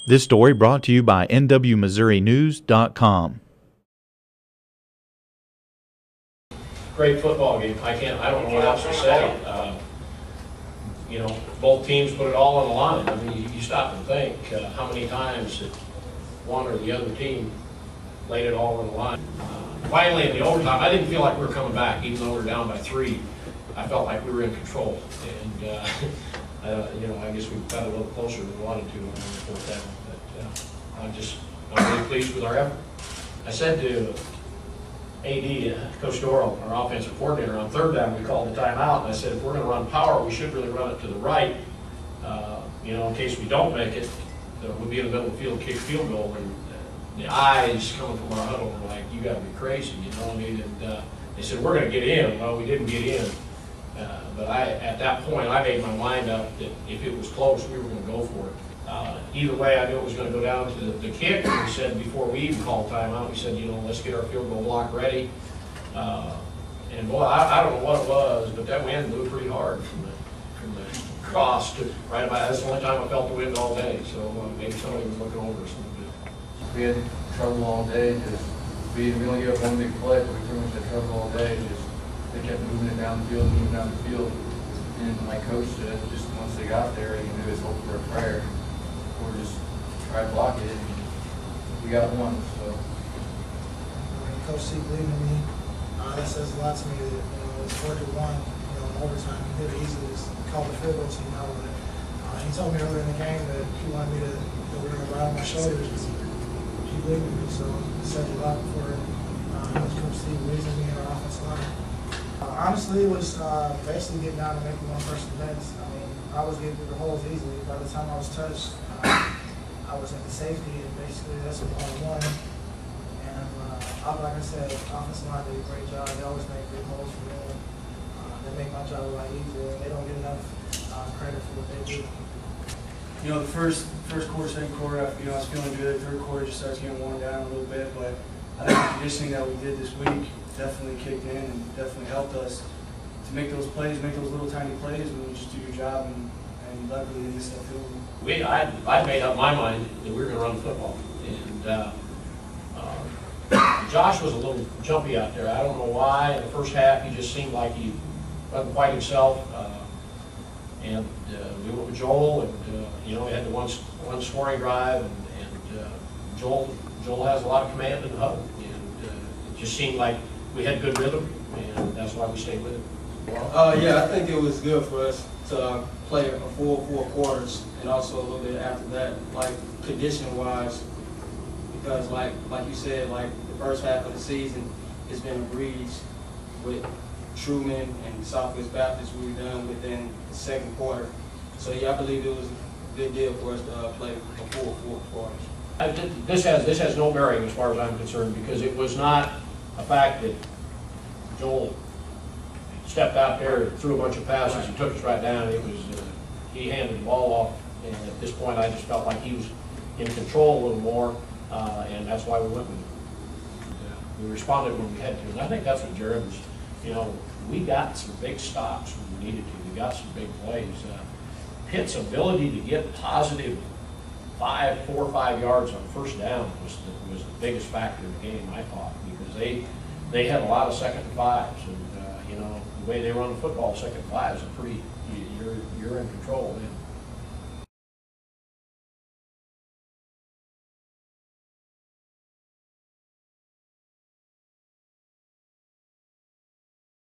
This story brought to you by NWMissouriNews.com. Great football game. I don't know what else to say. Both teams put it all on the line. I mean, you stop and think how many times that one or the other team laid it all on the line. Finally, in the overtime, I didn't feel like we were coming back, even though we were down by 3. I felt like we were in control, and I guess we got a little closer than we wanted to on the fourth down. But I'm really pleased with our effort. I said to AD, Coach Doral, our offensive coordinator, on third down we called the timeout, and I said if we're going to run power, we should really run it to the right. In case we don't make it, we'll be in the middle of the field, kick field goal, and the eyes coming from our huddle were like, "You got to be crazy," you know what I mean? And they said we're going to get in. Well, we didn't get in, but at that point I made my mind up that if it was close, we were going to go for it. Either way, I knew it was going to go down to the kick. And we said before we even called timeout, we said, let's get our field goal block ready. And boy, I don't know what it was, but that wind blew pretty hard from the cross to right about. That's the only time I felt the wind all day. So maybe somebody was looking over us a little bit. We had trouble all day. We only gave up one big play, but we pretty much had trouble all day. They kept moving it down the field, And my coach said, just once they got there, he knew his hope for a prayer. Or just try to block it, and we got one. So, Coach C believed in me. That says a lot to me. That it's 4-1. In overtime, he did it easily. Just called the field goal team out. But he told me earlier in the game that he wanted me to ride on my shoulders. He believed in me, so it says a lot for Coach C believes in me and our offensive line. Honestly, it was basically getting down to making one-person events. I was getting through the holes easily. By the time I was touched, I was at the safety, and basically that's what I wanted. And like I said, offensive line did a great job. They always make big holes for them. They make my job a lot easier, and they don't get enough credit for what they do. The first quarter, second quarter, I was feeling good. Third quarter just starts getting worn down a little bit, but I think the conditioning that we did this week definitely kicked in and definitely helped us to make those plays, make those little tiny plays, and just do your job and let really get stuff going. I made up my mind that we were going to run the football, and Josh was a little jumpy out there. I don't know why. In the first half, he just seemed like he wasn't quite himself. And we went with Joel, and we had the one scoring drive, and Joel has a lot of command in the huddle, and it just seemed like we had good rhythm, and that's why we stayed with it. Yeah, I think it was good for us to play a full 4 quarters, and also a little bit after that, like condition-wise, because like you said, like the first half of the season, it's been a breeze with Truman and Southwest Baptist. We were done within the second quarter, so yeah, I believe it was a good deal for us to play a full 4 quarters. This has no bearing as far as I'm concerned, because it was not a fact that Joel stepped out there, threw a bunch of passes, and took us right down. It was he handed the ball off, and at this point, I just felt like he was in control a little more, and that's why we went with him. We responded when we had to, and I think that's what Jared was. We got some big stops when we needed to. We got some big plays. Pitt's ability to get positive 4 or 5 yards on first down was the biggest factor in the game, I thought, because they had a lot of 2nd and 5s, and the way they run the football, 2nd and 5s are pretty. You're in control. And